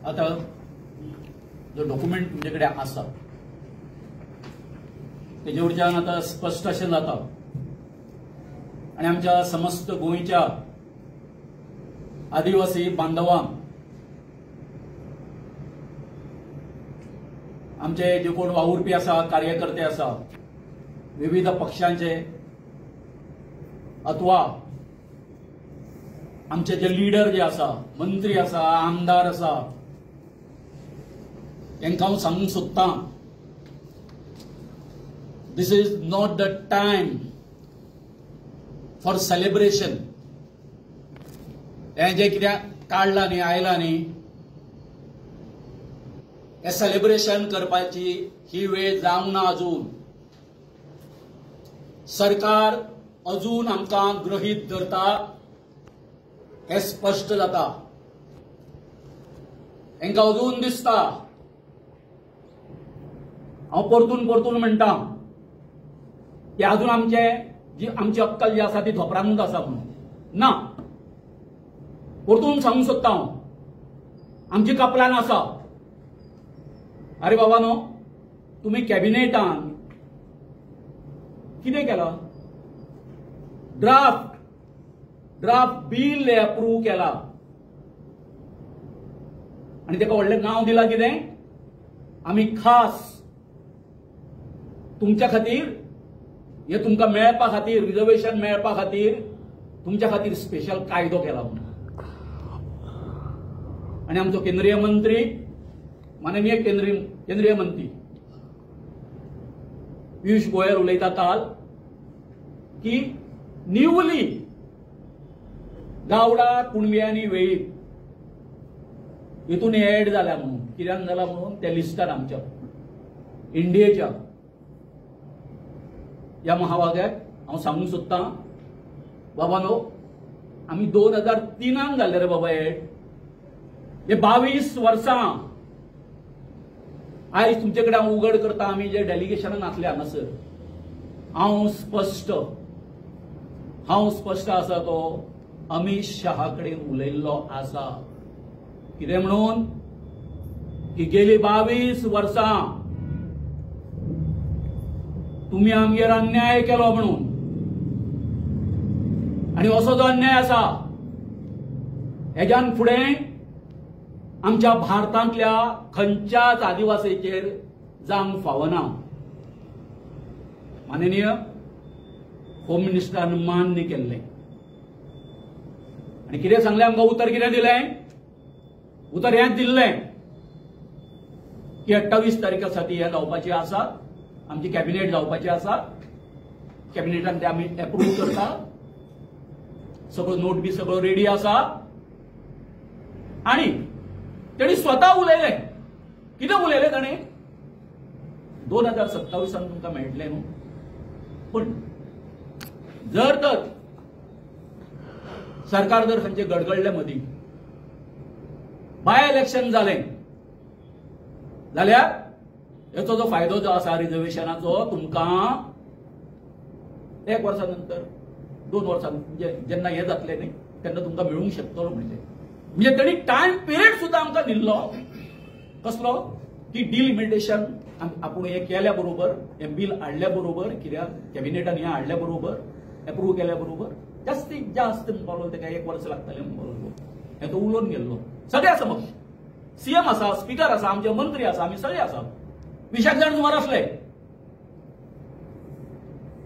आता जो डॉक्युमेंट तुमच्याकडे आसा तेजे वयल्यान आता स्पष्ट अशें जाता आणि आमच्या समस्त गोंयच्या आदिवासी बांधवांक आमचे जे कोण वावुरपी आसा कार्यकर्ते आसा विविध पक्षांचे अथवा आमचे जे लीडर जे आसा मंत्री आसा आमदार आसा तांकां हांव सांगूंक सोदतां this is not the time for celebration. हे जे कितें काडला न्ही आयला न्ही हे सेलिब्रेशन करपाची ही वेळ जावंक ना अजून. सरकार अजून आमकां गृहीत धरता हे स्पष्ट जाता. तांकां अजून दिसता हांव परतून म्हणटा की अजून आमची अक्कल जी आसा ती धोपरांगूच आसा म्हणून. ना, परतून सांगूंक सोदता हांव आमची कपलान आसा. अरे बाबा नो, तुम्ही कॅबिनेटान कितें केला? ड्राफ्ट बिल अप्रूव्ह केला आणि ताका व्हडलें नांव दिलां कितें? आमी खास तुमच्या खातीर हे तुमकां मेळपा खातीर रिजर्वेशन मेळपा खातीर तुमच्या खातीर स्पेशल कायदो केला म्हणून. आणि आमचो केंद्रीय मंत्री माननीय केंद्रीय मंत्री पियुष गोयल उलयता काल की न्यूली गावडा कुणबी आनी वेळीप हितून एड जाल्या म्हणून. कित्याक जाला म्हणून त्या लिस्टार आमच्या इंडियेच्या या महावाग्याक हांव सांगूंक सोदतां बाबा नो, आमी 2003 घाल्ले रे बाबा एड. हे 22 वर्सां आयज तुमचे कडेन हांव उघड करता. आमी जे डेलिगेशनान आसले हांगासर हांव स्पश्ट आसा तो अमित शहा कडेन उलयल्लो आसा. कितें म्हणून की गेली 22 वर्सां तुम्ही आमगेर अन्याय केलो म्हणून. आणि असो जो अन्याय आसा हेज्यान फुडें आमच्या भारतांतल्या खंयच्याच आदिवासीचेर जावंक फावना. माननीय होम मिनिस्टरान मान्य केल्लें आणि कितें सांगलें आमकां उतर कितें दिलें? उतर हेंच दिल्लें की 28 तारीख साठी हें जावपाचें आसा. आमची कॅबिनेट जावपाची आसा. कॅबिनेटान ते आमी अप्रूव्ह करता. सगळो नोट बी सगळो रेडी आसा. आणि तेणी स्वता उलयलें. कितें उलयलें ताणें? 2027 तुमकां मेळटलें न्हू, पण जर तर सरकार जर खंयचे गडगडले मदीं बाय इलेक्शन जालें जाल्यार हेचो जो फायदो जो आसा रिजर्वेशनाचो तुमकां 1 वर्सा नंतर 2 वर्सां जेन्ना हे जातलें न्ही तेन्ना तुमकां मेळूंक शकतलो. म्हणजे तेणी टायम पिरियड सुद्दां आमकां दिल्लो. कसलो? की डिलिमिटेशन आपूण हे केल्या बरोबर, हे बिल हाडल्या बरोबर, कित्याक कॅबिनेटान हे हाडल्या बरोबर, अप्रूव्ह केल्या बरोबर जास्तीत जास्त म्हणपाक ताका 1 वर्स लागतलें म्हणपाक हे तो उलोवन गेल्लो. सगळ्या समक्ष सीएम आसा, स्पीकर आसा, आमचे मंत्री आसा, आमी सगळे आसा. 20 जाण सुमार असले.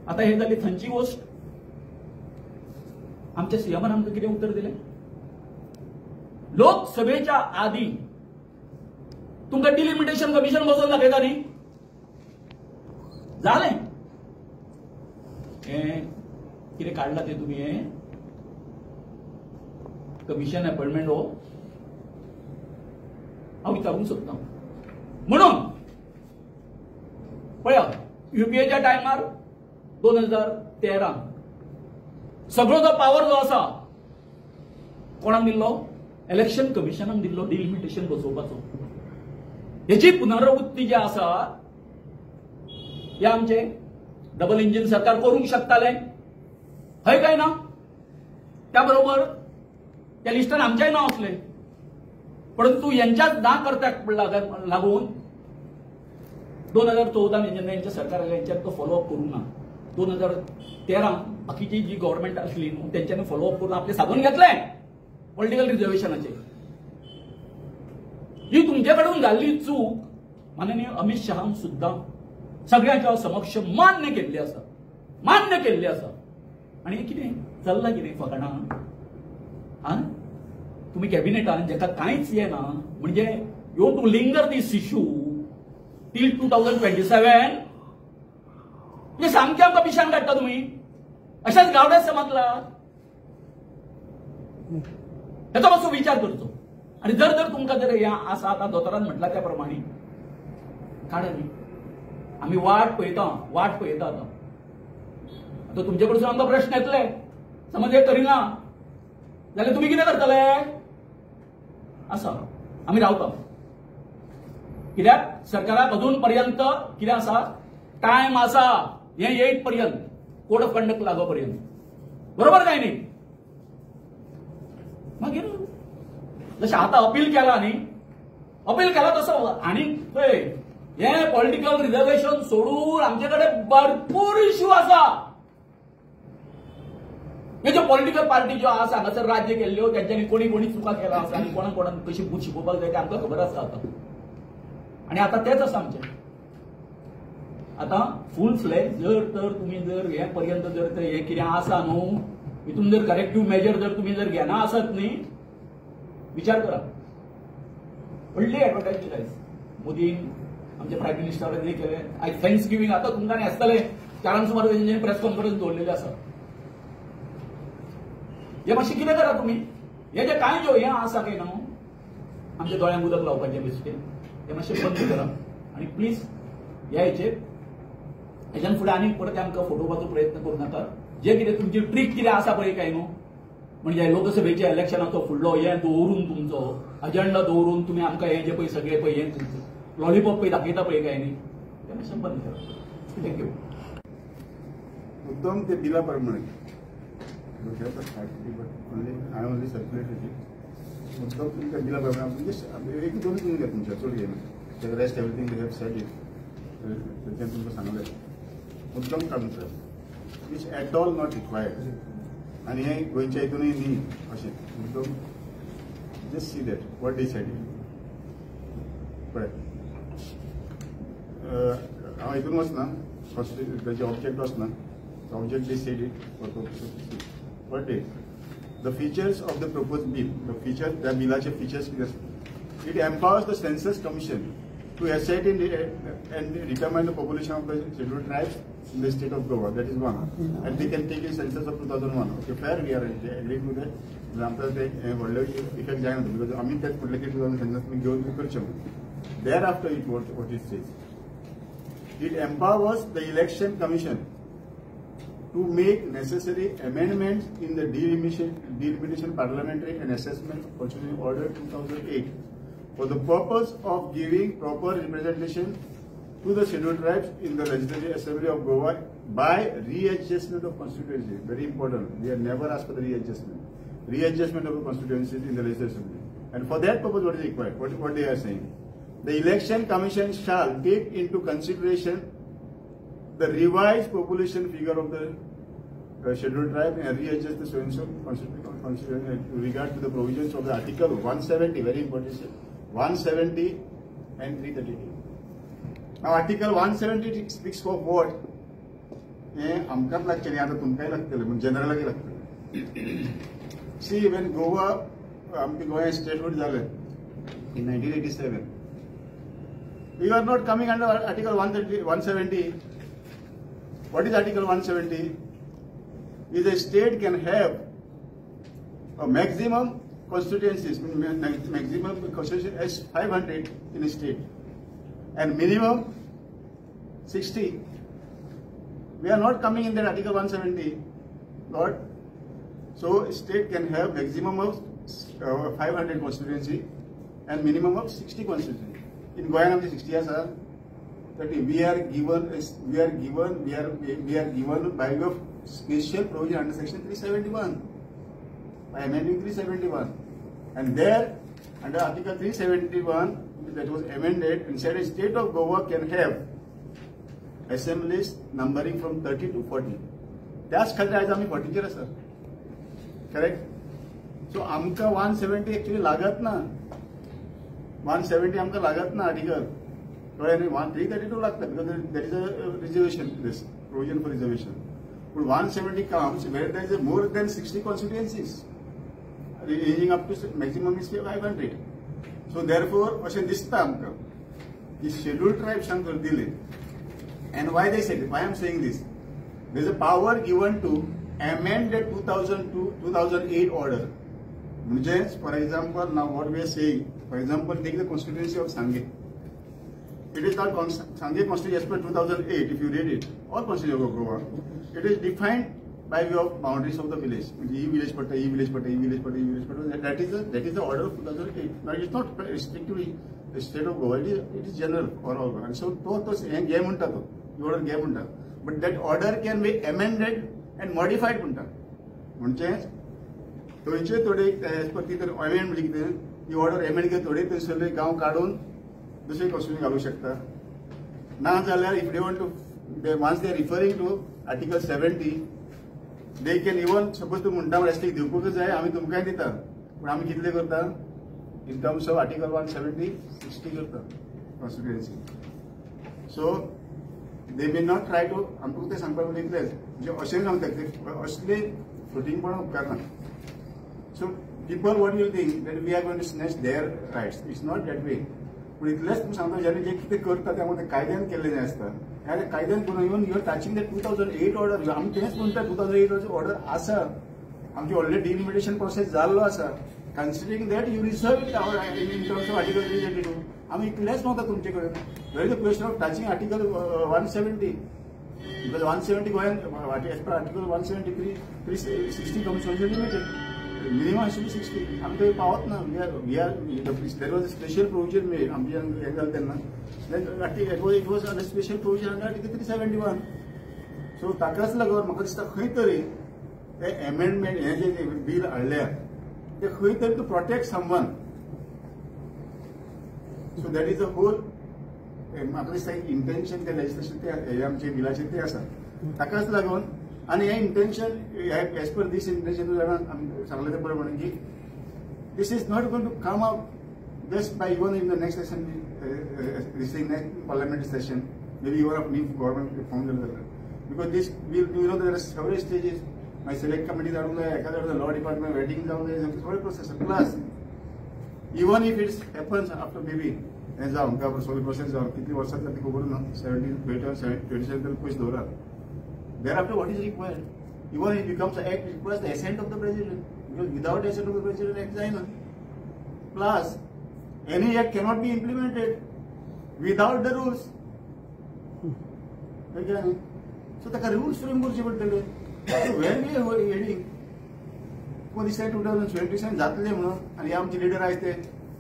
आता हे जाली थंयची गोष्ट. आमच्या सीएमान आमकां कितें उत्तर दिलें? लोकसभेच्या आधी तुमकां डिलिमिटेशन कमिशन बसोवन दाखयता न्ही. जालें. हें कितें काडलां तें तुमी हें कमिशन अपॉइंटमेंट हो हांव विचारूंक सोदतां. म्हणून पळया युपीएच्या टायमार 2013 सगळो जो पावर जो आसा कोणाक दिल्लो? इलेक्शन कमिशनाक दिल्लो डिलिमिटेशन बसोवपाचो. हेची पुनरावृत्ती जी आसा हे आमचे डबल इंजिन सरकार करूंक शकताले. हय काय ना? त्या बरोबर त्या लिस्टान आमचेय नाव असले. परंतु यांच्याच ना करत्याक लागून 2014 जेन्ना यांच्या सरकार आयलें यांच्यात तो फॉलोअप करूंक ना. 2013 बाकीची जी गव्हर्नमेंट असली न्हू त्यांच्यानी फॉलोअप करून आपले साधून घेतलें पॉलिटिकल रिझर्वेशनाचे. ही तुमचे कडून जाल्ली चूक माननीय अमित शहान सुद्धा सगळ्यांच्या समक्ष मान्य केल्ली आसा. आणि कितें चल्लां कितें फकाणां हा तुम्ही कॅबिनेटान जेका कांयच येना म्हणजे you to linger this issue till 2027 म्हणजे सामके आमकां पिशान काडटा तुम्ही. अशाच गावड्यात समजला त्याचा मातसो विचार करचो. आणि जर तुमकां जर हें आसा आतां दोतोरान म्हटला त्या प्रमाणे काढानी आम्ही वाट पळयता आतां. आता तुमचे कडसून आमकां प्रश्न येतले समज हे करिना जाल्यार तुम्ही कितें करतले आसा. आम्ही रावता कित्याक सरकाराक अजून पर्यंत कितें आसा टायम आसा हे येत पर्यंत कोड ऑफ कंडक्ट लागो पर्यंत. बरोबर काय न्ही. मागीर जशें आतां अपील केला न्ही अपील केला तसो आनी पळय हे पॉलिटिकल रिझर्वेशन सोडून आमचे कडेन भरपूर इश्यू आसा. हे ज्यो पॉलिटिकल पार्टी ज्यो आसा हांगासर राज्य केल्ल्यो त्यांच्यानी कोणी चुका केला आसा आनी कोणाक कशी बूथ शिकोवपाक जाय ते आमकां खबर आसा आतां. आणि आता तेच आसा आमचें. आता फुल फ्लेज जर तुम्ही जर हे पर्यंत जर हे कितें आसा न्हू हितून जर करेक्टिव्ह मेजर जर तुम्ही जर घेना आसत न्ही विचार करा. व्हडली एडवर्टायज केली मोदीन आमचे प्रायम मिनिस्टरांनी केले. आयज थँक्स गिव्हिंग आता तुमकां आसतले 4 सुमार तेंच्यांनी प्रेस कॉन्फरन्स दवरलेली आसा. हे मातशें कितें करा तुम्ही. हे जे कांय ज्यो हे आसा काय न्हू आमच्या दोळ्यांक उदक लावपाचें बेश्टें हे मातशें बंद करा. आणि प्लीज हेच्यान फुडें आनी परत आमकां फटोवपाचो प्रयत्न करूं नाका. जे कितें तुमची ट्रीक कितें आसा पळय काय न्हू म्हणजे लोकसभेच्या इलेक्शनाचो फुडलो हे दवरून तुमचो अजेंडा दवरून तुम्ही आमकां हे जे पळय सगळे पळय हे लॉलीपॉप पळय दाखयता पळय काय न्ही ते मातशें बंद करा. थँक्यू. उत्तम ते बिला प्रमाणे I only circulated it. मुद्दाम तुमच्या बिला प्रमाणे म्हणजे एक दोन घेऊन घ्या तुमच्या चड घेऊन the rest everything they have said it. त्याच्यात तुमचं सांगलंय मुद्दाम काढून sir which at all not required. आणि हे गोंयच्या हितूनय न्ही अशें मुद्दाम just see that what decided. पळय हांव हितून वचना ताचे ऑब्जेक्ट वचना. Object they said it for purpose of this. What is the features of the proposed bill? The features, the billache features, it empowers the Census Commission to ascertain and determine the population of the scheduled tribes in the state of Goa. That is one. And they can take a census of 2001. Okay, fair. We are agreed with that. Example, they effect जायना because आम्ही त्यात कुठले की 2000 census मी घेऊन करचो. Thereafter, what it says. It empowers the Election Commission to make necessary amendments in the delimitation parliamentary and assessment constitution order 2008 for the purpose of giving proper representation to the scheduled tribes in the Legislative Assembly of Goa by readjustment of constituencies. Very important. We have never asked for the readjustment of the constituencies in the Legislative Assembly. And for that purpose, what is required? What they are saying? The Election Commission shall take into consideration the revised population figure of the scheduled tribe and readjust the so-and-so constitution in regard to the provisions of the Article 170, very important, 170 and 338. Now, Article 170 speaks for what? आमकांच लागतले आता तुमकांय लागतले म्हणजे जनरलाक लागतले. See, when Goa, Goa statehood झाले in 1987, we are not coming under Article 170. What is Article 170? Is a state can have a maximum constituencies, maximum constituency as 500 in a state, and minimum 60. We are not coming in that Article 170, Lord. So state can have maximum of 500 constituency and minimum of 60 constituency. In Goa, 60 years, sir. That we are given by way of special provision under section 371 by amending 371, and there under Article 371 that was amended and said a state of Goa can have assemblies numbering from 30 to 40. त्याच खातीर आज आमी 40चेर आसा. Correct. So आमकां 170 actually लागत ना. 170 आमकां लागत ना आर्टिकल. कळ्ळें न्ही. 332 लागता because there is a reservation, this provision for reservation. But 170 comes where there is more than 60 constituencies, ranging up to maximum is 500. So therefore, अशें दिसता आमकां की scheduled tribes हांकां दिले. And why they said it? Why I am saying this? There is a power given to amend the 2002-2008 order. Means, for example, now what we are saying, for example, take the constituency of Sangay. It is not Sangay constituency as per 2008, if you read it, or constituency of Goa. It is defined by way of boundaries of the village. E village patta, E village patta, E village patta, E village patta. That is the order of 2008. Now it is not restrictively the state of Goa. It is general for all. And so game unta to. The order game unta. But that order can be amended and modified unta. Means थोडे थोडे as per ती तर amend म्हणजे कितें ती order amend केली थोडे ते सगळे गांव काढून दुसरे कॉन्स्टिट्यूशन घालू शकता. ना जाल्यार if they want to once they are referring to article 70 they can even suppose तूं म्हणटा रेस्ट्रिक्ट दिवपूच जाय आमी तुमकांय दिता पूण आमी कितले करता इन टर्म्स ऑफ आर्टिकल 170 60 करता constituency. So they may not try to आमकां ते सांगपाक म्हणजे इतलेंच म्हणजे अशें सांगता असले फुटींगपणां उपकारना. So people, what do you think that we are going to snatch their rights? It's not that way. पण इतलेंच तुम्ही सांगता ज्याने जे कितें करता त्यामध्ये कायद्यान केल्ले जे आसता ह्या कायद्यान करून even your touching the 2008 order आमी तेच म्हणटा 2008 ऑर्डर आसा आमची ऑलरेडी डिलिमिटेशन प्रोसेस जाल्लो आसा. Considering that you reserve it our in terms of article 332 आमी इतलेंच म्हणटा तुमचे कडेन. Where is the question of touching article 170 because 170 गोंयान as per article 173 360 commission limited. Minimum should be 60. I'm going to power now. There was a special provision made. It was a special provision under Article 371. So, ताकाच लागून म्हाका दिसता खंय तरी ते amendment हे जे bill हाडल्या ते खंय तरी to protect someone. So that is the whole म्हाका दिसता intention ते legislation ते आमचे बिलाचे ते आसा. ताकाच लागून आणि हे intention as per this intention सांगले ते बरोबर की this is not going to come up just by even in the next session next parliamentary session may be even of new government form जालें because this you know there are several stages my select committee जावंक जाय एखाद्या law department vetting जावंक जाय सगळे process plus even if it's happens after may be हें जावं का सगळे प्रोसेस जावं कितली वर्सां जाता ती खबर ना 27 पयस दवरात. Thereafter, what is required? Even if it becomes an act, it requires the assent of the president. Because without assent of the president, act is not. Plus, any act cannot be implemented without the rules. Okay? So, the rules framework is very So, where we are heading? For this 2027 जातले म्हणून आणि आमचे leader आहेत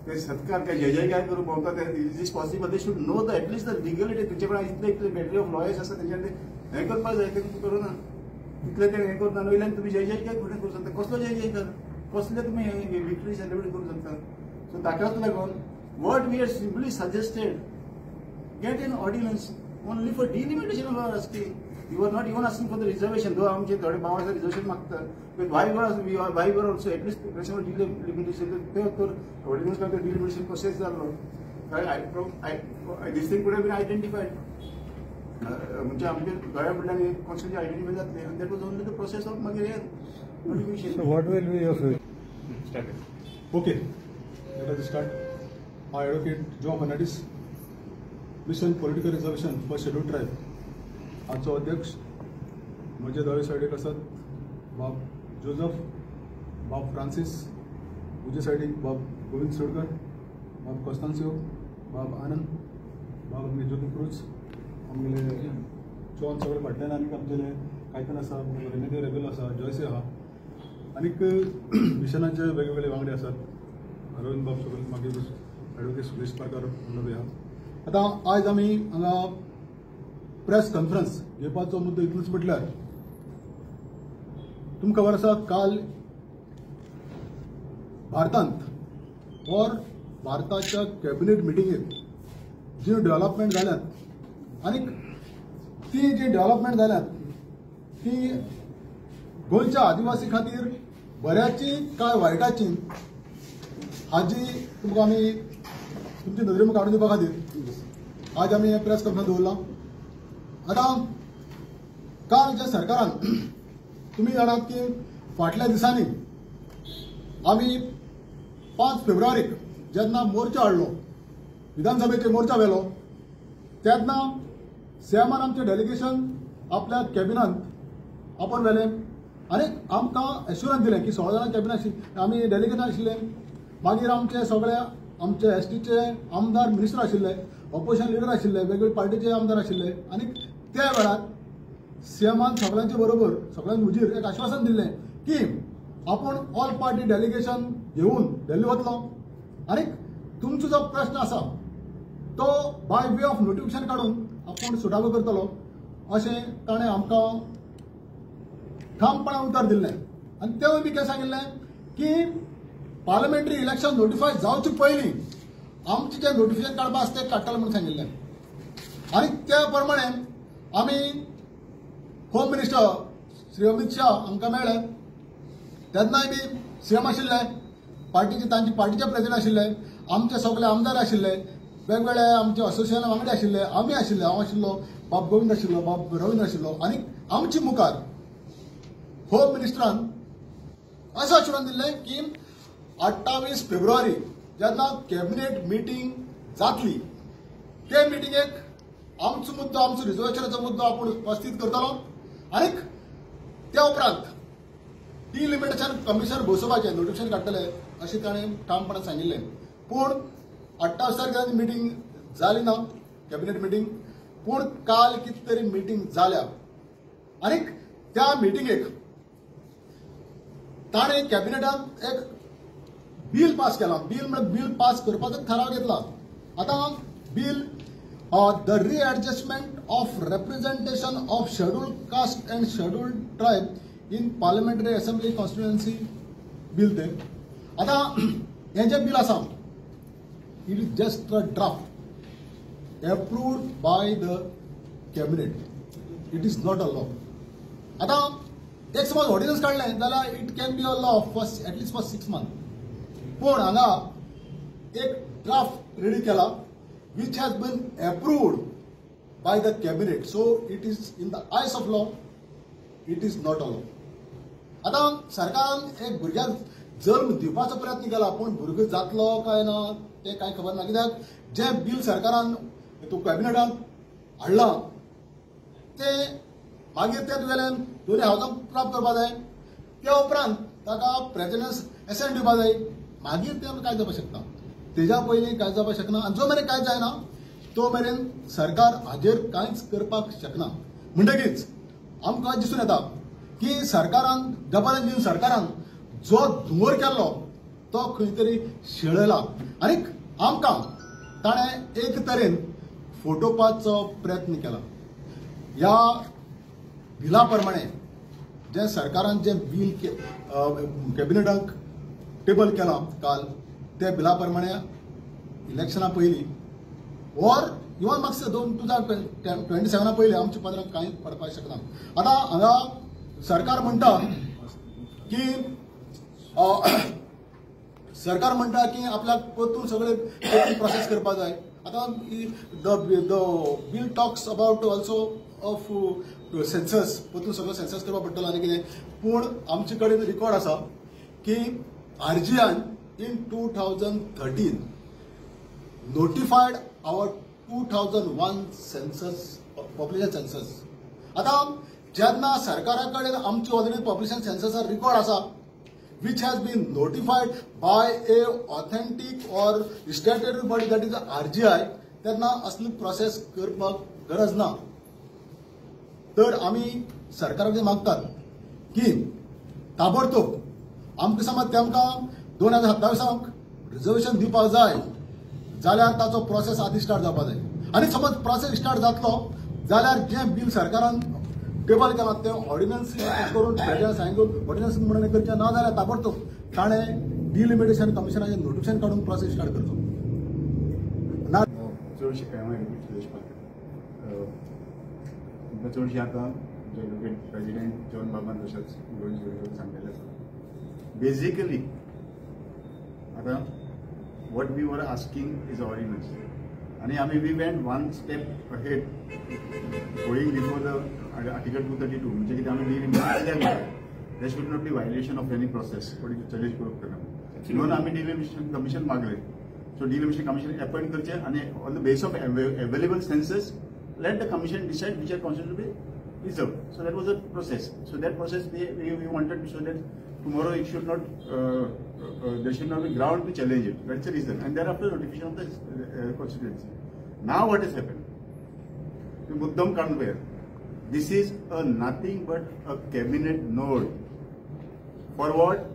ते सत्कार काय जय जयकार करून बोलतात is this possible they should know the at least the legality तुमच्याकडे इतले बॅटरी ऑफ लॉयर्स असतात त्यांच्याकडे हें करपाक जाय ते करूं ना इतले ते हें करना वयल्यान तुमी जय जयकार फुडें करूं शकता. कसलो जय जयकार कसले तुमी विक्टरी सेलिब्रेट करूं शकता. सो ताकाच लागून what we are simply suggested get an ordinance only for delimitation of our asking. You are not even asking for the reservation though आमचे थोडे भाव रिजर्वेशन मागतात but why were also at least delimitation ordinance का delimitation process जालो. This thing could have been identified. म्हणजे आमच्या गोंया फुडल्यान कॉन्स्टिट्यूशन आयडेंटिफाय जातले and that was only the process of मागीर notification. So what will be your Start. Okay. Let us start. I advocate Joe Fernandez, Mission Political Reservation for Scheduled Tribe. आजचो अध्यक्ष म्हजे दावे सायडीक आसात बाब जोझफ, बाब फ्रांसिस, उजे सायडीक बाब गोविंद सोडकर, बाब कॉस्तांसियो, बाब आनंद, बाब आमगे ज्योती क्रूज, आमगेले जॉन सगळे फाटल्यान आनीक आमगेले कायतन आसा, रेमेडियो रेबेलो आसा, जॉयसे आहा आनीक मिशनाचे वेगवेगळे वांगडे आसात. अरविंद बाब सगळे मागीर एडवोकेट सुरेश पारकर म्हणून आहा. आतां आयज आमी हांगा प्रेस कॉन्फरन्स घेवपाचो मुद्दो इतलोच म्हटल्यार तुमकां खबर आसा काल भारतांत ऑर भारताच्या कॅबिनेट मिटिंगेत जी डेव्हलपमेंट जाल्यात आणि ती जी डेव्हलपमेंट जाल्यात ती गोंयच्या आदिवासी खातीर बऱ्याची काय वायटाची हाजी तुमकां आमी तुमची नदरे मुखार हाडून दिवपा खातीर आज आमी प्रेस कॉन्फरन्स दवरला. आतां काल ज्या सरकारान तुमी जाणात की फाटल्या दिसांनी आमी 5 फेब्रुवारीक जेन्ना मोर्चा हाडलो विधानसभेचे मोर्चा व्हेलो तेन्ना सीएमान आमचें डेलिगेशन आपल्या कॅबिनांत आपण व्हेलें आनी आमकां एश्युरन्स दिलें की 16 जाणां कॅबिनेट आमी डेलिगेशन आशिल्ले. मागीर आमचे सगळे आमचे एसटीचे आमदार मिनिस्टर आशिल्ले, ऑपोजिशन लिडर आशिल्ले, वेगवेगळे पार्टीचे आमदार आशिल्ले आनी त्या वेळार सीएमान सगळ्यांचे बरोबर सगळ्यांक मुजीर एक आश्वासन दिल्लें की आपण ऑल पार्टी डेलिगेशन घेऊन दिल्ली वतलो आनी तुमचो जो प्रश्न आसा तो बाय वे ऑफ नोटिफिकेशन काढून आपण सुटावो करतलो अशें ताणें आमकां ठामपणान उतर दिल्लें. आनी तेवूय बी कितें सांगिल्लें की पार्लमेंटरी इलेक्शन नोटिफाय जावचे पयलीं आमचें जें नोटिफिकेशन काडपा आसा तें काडटलें म्हणून सांगिल्लें. आनी त्या प्रमाणे आमी होम मिनिस्टर श्री अमित शाह आमकां मेळ्ळे तेन्नाय बी सीएम आशिल्ले, तांचे पार्टीचे प्रेसिडेंट आशिल्ले, आमचे सगळे आमदार आशिल्ले, वेगवेगळे आमचे असोसिएशन वांगडी आशिल्ले, आमी आशिल्ले, हांव आशिल्लो, बाब गोविंद आशिल्लो, बाब रवींद्र आशिल्लो आनी आमचे मुखार होम मिनिस्टरान असं आश्वासन दिल्लें की 28 फेब्रुवारी जेन्ना कॅबिनेट मिटींग जातली ते मिटींगेक आमचो मुद्दो आमचो रिजर्वेशनाचो मुद्दो आपूण उपस्थित करतलो आनी त्या उपरांत डिलिमिटेशन कमिशन बसोवपाचें नोटिफिकेशन काडटले अशें ताणें ठामपणान सांगिल्लें. पूण 28 तारखेर मिटींग जाली ना कॅबिनेट मिटींग, पूण काल कितें तरी मिटींग जाल्या आनी त्या मिटींगेक ताणें कॅबिनेटान एक बिल पास केलां. बिल म्हणजे बिल पास करपाचो थाराव घेतला. आतां bill the readjustment of representation of scheduled caste and scheduled tribe in parliamentary assembly constituency bill ते. आतां हें जें बिल आसा it is just a draft approved by the cabinet, it is not a law. आतां एक समज ordinance काडलें जाल्यार it can be a law for at least for 6 months. पूण हांगा एक ड्राफ्ट रेडी केला which has been approved by the cabinet, so it is in the eyes of law, it is not a law. आता सरकारान एक भुरग्याक जल्म दिवपाचो प्रयत्न केला पूण भुरगो जातलो काय ना ते कांय खबर ना. कित्याक जें बिल सरकारान कॅबिनेटान हाडलां ते मागीर तेच वेळेन दोनी हावजांक प्राप्त करपा जाय, त्या उपरांत ताका प्रेसिडेंस एसेंट दिवपा जाय, मागीर ते कांय जावपाक शकता. तेज्या पयलीं कांय जावपाक शकना आनी जो मेरेन कांय जायना तो मेरेन सरकार हाजेर कांयच करपाक शकना. म्हणटकीच आमकां दिसून येता की सरकारान डबल इंजीन सरकारान जो धुंवर केल्लो तो खंय तरी शेळयला आनी आमकां ताणें एक तरेन फटोवपाचो प्रयत्न केला. ह्या बिला प्रमाणे जें सरकारान जें बिल कॅबिनेटाक टेबल केलां काल त्या बिला प्रमाणे इलेक्शना पयलीं ऑर इवन मातशें 2027 पयलीं आमच्या पदराक कांय पडपाक शकना. आतां हांगा सरकार म्हणटा की आपल्याक परतून सगळे प्रोसेस करपाक जाय. आतां the bill talks about also of census, परतून सगळो सेन्सस करपाक पडटलो आनी कितें. पूण आमचे कडेन रिकॉर्ड आसा की RGN in 2013 notified our 2001 census, population census. आता जेन्ना सरकारा कडेन आमची ऑलरेडी पॉप्युलेशन सेन्सस रिकॉर्ड आसा which has been notified by a authentic or statutory body that is RGI, तेन्ना असली प्रोसेस करपाक गरज ना. तर आमी सरकारा कडेन मागतात की ताबडतोब आमकां समज तेमकां 2027 रिजर्वेशन दिवपाक जाय जाल्यार ताचो प्रोसेस आदी स्टार्ट जावपाक जाय. आनी समज प्रोसेस स्टार्ट जातलो जाल्यार जें बिल सरकारान टेबल केलां तें ऑर्डिनन्स करून सांगून ऑर्डिनन्स म्हणून करचें ना जाल्यार ताबडतोब ताणें डिलिमिटेशन कमिशनाचें नोटिफिकेशन काडून प्रोसेस स्टार्ट करचो. चडशे सुरेश पाटील तुमकां चडशें आतां जे एडवोकेट प्रेसिडेंट जॉन बाबान तशेंच सांगलेलें आसा. बेसिकली आतां what we were asking is ordinance. And we went one step ahead, going before the Article 232. There should not be violation of any process. म्हणून आम्ही डिलिमिटेशन कमिशन मागले. So delimitation commission appoint करचे आणि on the basis of available census, let the commission decide which are considered to be reserved. So that was the process. So that process we wanted to show that tomorrow it should not, there should not be ground to challenge it. That's the reason. And thereafter notification of the constituency. Now what has happened? Muddam Kanware. This is nothing but a cabinet node. For what?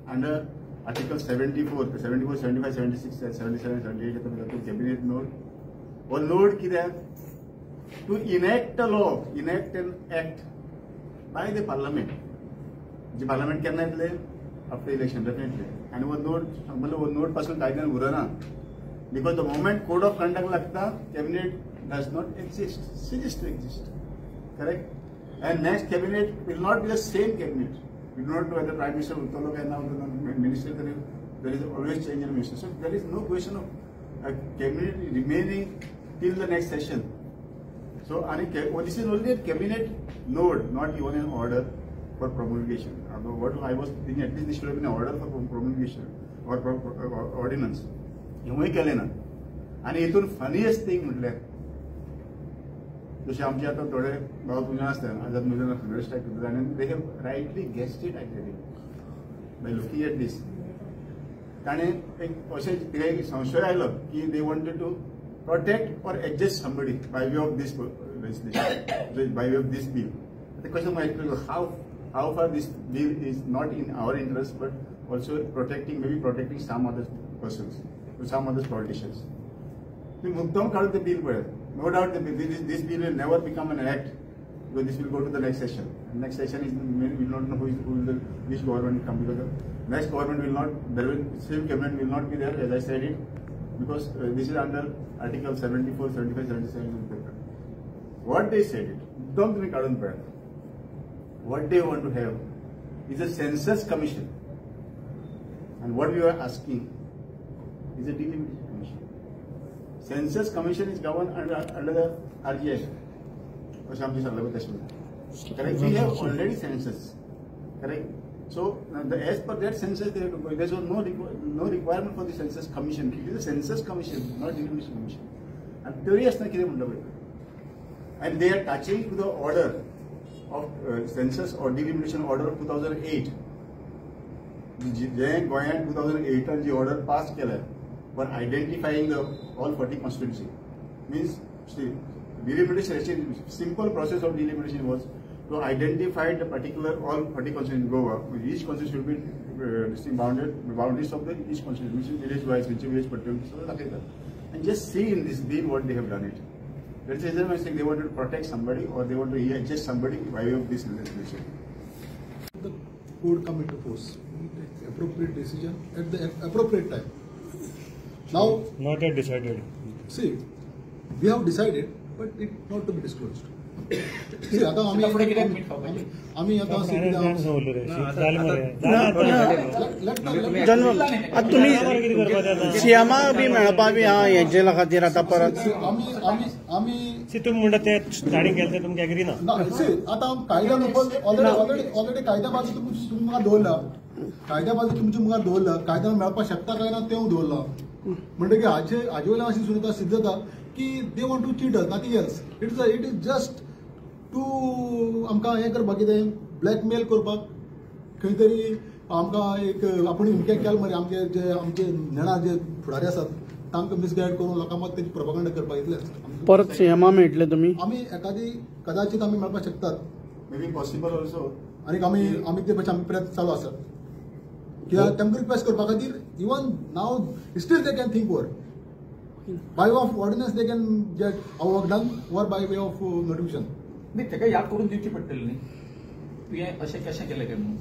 Under Article 74, 75, 76, 77, 78, cabinet node. Or node kida? To enact a law, enact an act by the parliament. जे parliament केन्ना येतले after election definitely. आनी वो note पासून कायद्यान उरना. Because the moment code of conduct लागता cabinet does not exist, ceases to exist. Correct? And next cabinet will not be the same cabinet. We do not know whether Prime Minister Uttalo can now minister. There is always change in minister. So there is no question of a cabinet remaining till the next session. So this is only a cabinet node, not even an order for promulgation. What I was thinking, at least this should have been an order for promulgation or ordinance. हेवूय केलें ना. आनी हितून funniest thing म्हटल्यार जशें आमचे आतां थोडे भाव तुझे आसता आजाद मुजन स्ट्रायक करतात आनी they have rightly guessed it actually by looking at these. ताणें एक अशें एक संशय आयलो की they wanted to protect or adjust somebody by way of this legislation, by way of this bill. The question might be how far this bill is not in our interest, but also maybe protecting some other persons, some other politicians. We muddam kaadu the bill, no doubt this bill will never become an act, because this will go to the next session. And next session is we will not know which government will come, because the next government will not, same cabinet will not be there, as I said it, because this is under Article 74, 75, 77. What they said it, muddam tumi kaadun payada. What they want to have is a census commission, and what we are asking is a delimitation commission. Census commission is governed under the RGS. Correct? We have already census. Correct? So as per that census, they have to go. There is no requirement for the census commission. It is a census commission, not delimitation commission. And curious na kide munda beta. And they are touching to the order of census or delimitation order of 2008. जे गोंयांत 2008 जी order pass केल्या for identifying the all 40 constituency. Means delimitation, simple process of delimitation was to identify the particular all 40 constituencies in Goa. Each constituency should be boundaries of the each constituency, village wise, which village particular. And just see in this bill what they have done it. Let's say they want to protect somebody or they want to adjust somebody by way of this legislation. The code come into force. Appropriate decision at the appropriate time. Now, not yet decided. See, we have decided, but it not to be disclosed. See, आता आम्ही आता तुम्ही सीएमा बी मेळपाक बी हा हेजेला खातीर आता परत आम्ही तुम्ही म्हणटा ते स्टार्टिंग केलं ते तुमकां एग्री ना. आता कायदा ऑलरेडी कायद्या बाजू तुम्ही म्हाका दवरला, कायद्या बाजू तुमचे मुखार दवरला, कायद्यान मेळपाक शकता काय ना तें दवरला. म्हणटकीर हाजे वयल्यान अशी सुद्दां सिद्ध जाता की they want to cheat us, nothing else. It is just to आमकां हें करपाक कितें ब्लॅकमेल करपाक खंय तरी आमकां एक आपूण हुमकें केलें मरे आमचे नेणा जे फुडारी आसात तांकां मिसगायड करून लोकांक मात तेची प्रोपागंडा करपाक इतलेंच. परत सीएमा मेळटले तुमी? आमी कदाचित आमी मेळपाक शकतात, मे बी पॉसिबल ऑल्सो. आनी आमी ते पयशे आमी प्रयत्न चालू आसात कित्याक तांकां रिक्वेस्ट करपा खातीर. Even now still they can think or by way of ordinance they can get our work done or by way of notification. नाही, ताका याद करून दिवची पडटली न्ही तुवें अशें कशें केलें काय म्हणून.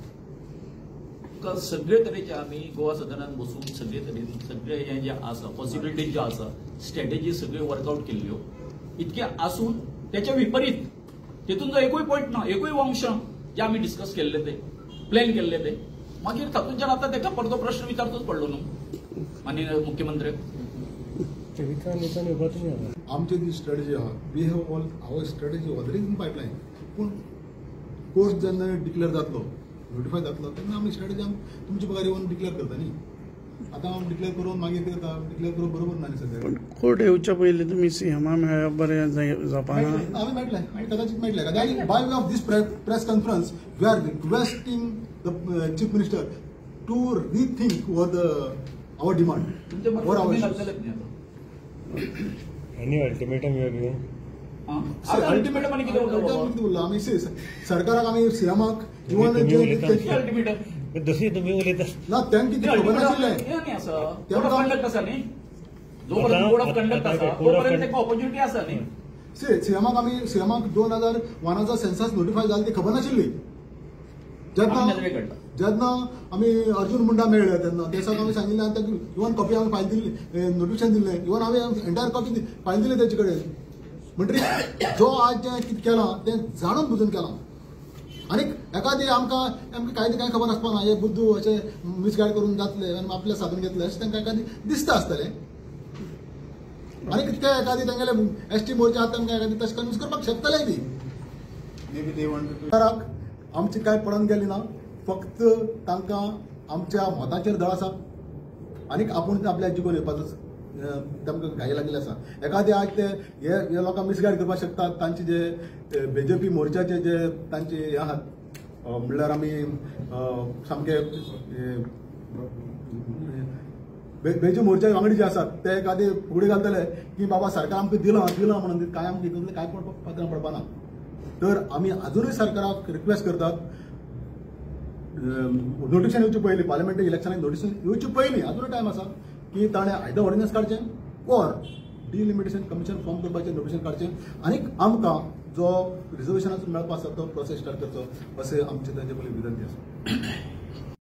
तुमकां सगळे तरेचे आमी गोवा सदनात बसून सगळे तरेन सगळे हे जे आसा पॉसिबिलिटीज ज्यो आसा स्ट्रॅटेजी सगळ्यो वर्कआउट केल्ल्यो इतके आसून त्याच्या विपरीत तेतून जो एकूय पॉयंट ना एकूय अंश जे आमी डिस्कस केल्ले ते प्लॅन केल्ले ते मागीर तातूंतल्यान आतां ताका परतो प्रश्न विचारचोच पडलो न्हू माननीय मुख्यमंत्री. आमची जी स्ट्रॅटेजी आहा we have all our strategy already in pipeline पूण कोर्स जेन्ना डिक्लेअर जातलो नोटिफाय जातलो तेन्ना आमी स्ट्रॅटेजी तुमचे पगार येवन डिक्लेअर करता न्ही. आतां हांव डिक्लेअर करून मागीर कितें जाता डिक्लेअर करून बरोबर ना न्ही सद्या. पण कोर्ट येवच्या पयलीं तुमी सीएमा मेळ्ळ्यार बरें जावपाना. आमी मेळटले आमी कदाचित मेळटले कारण by way of this press conference we are requesting the chief minister to rethink our demand तुमचे मत और आमी आवर घालतलेच न्ही आतां. Any ultimatum you are giving? आता अल्टिमेटम आनी कितें उरलो आमी सरकाराक आमी सीएमाक अल्टिमेटम जशी तुम्ही उलयता ना तें कितें खबर नाशिल्लें कितें आसा कोड ऑफ कंडक्ट आसा न्ही जोपर्यंत कोड ऑफ कंडक्ट आसा तोपर्यंत ताका ऑपॉर्च्युनिटी आसा न्ही. सीएमाक 2001 सेन्सस नोटिफाय जालें ती खबर नाशिल्ली. जेन्ना आमी अर्जुन मुंडा मेळ्ळे तेन्ना ते दिसाक आमी सांगिल्लें आनी ताका इवन कॉपी आमी फायल दिल्ली नोटिफिकेशन दिल्लें इवन हांवें एंटायर कॉपी फायल दिली तेजे कडेन. म्हणटकीर जो आज जें कितें केलां तें जाणून बुजून केलां. आनीक एखादी आमकां कांय कांय खबर आसपाना हे बुद्धू अशें मिसगायड करून जातले आनी आपलें साधन घेतलें अशें तांकां एखादी दिसता आसतलें. आनीक ते एखादी तांगेले एसटी मोर्चा आतां तांकां एखादी तशें कन्विन्स करपाक शकतले ती. सरकाराक आमची कांय पडून गेली ना फक्त तांकां आमच्या मताचेर दळ आसा आनीक आपूण आपल्या जिखून येवपाचो तांकां घाई लागलेली आसा. एखादे आज ते हे लोकांक मिसगायड करपाक शकतात तांचे जे बीजेपी मोर्चाचे जे तांचे हे आहात म्हणल्यार आमी सामके बेजे मोर्चा वांगडी जे आसात ते एखादे फुडें घालतले की बाबा सरकार आमकां दिलां म्हणून काय आमकां हितूंतलें काय पडपाना. तर आमी अजूनय सरकाराक रिक्वेस्ट करतात नोटिफिकेशन येवचे पयलीं पार्लिमेंटरी इलेक्शनाक नोटिफिकेशन येवचे पयलीं अजूनय टायम आसा की ताणें आयदर ऑर्डिनन्स काडचें ऑर डिलिमिटेशन कमिशन फॉर्म करपाचें नोटिफिकेशन काडचें आनीक आमकां जो रिजर्वेशनाचो मेळपाक आसा तो प्रोसेस स्टार्ट करचो अशें आमचें तांचे पयलीं विनंती आसा.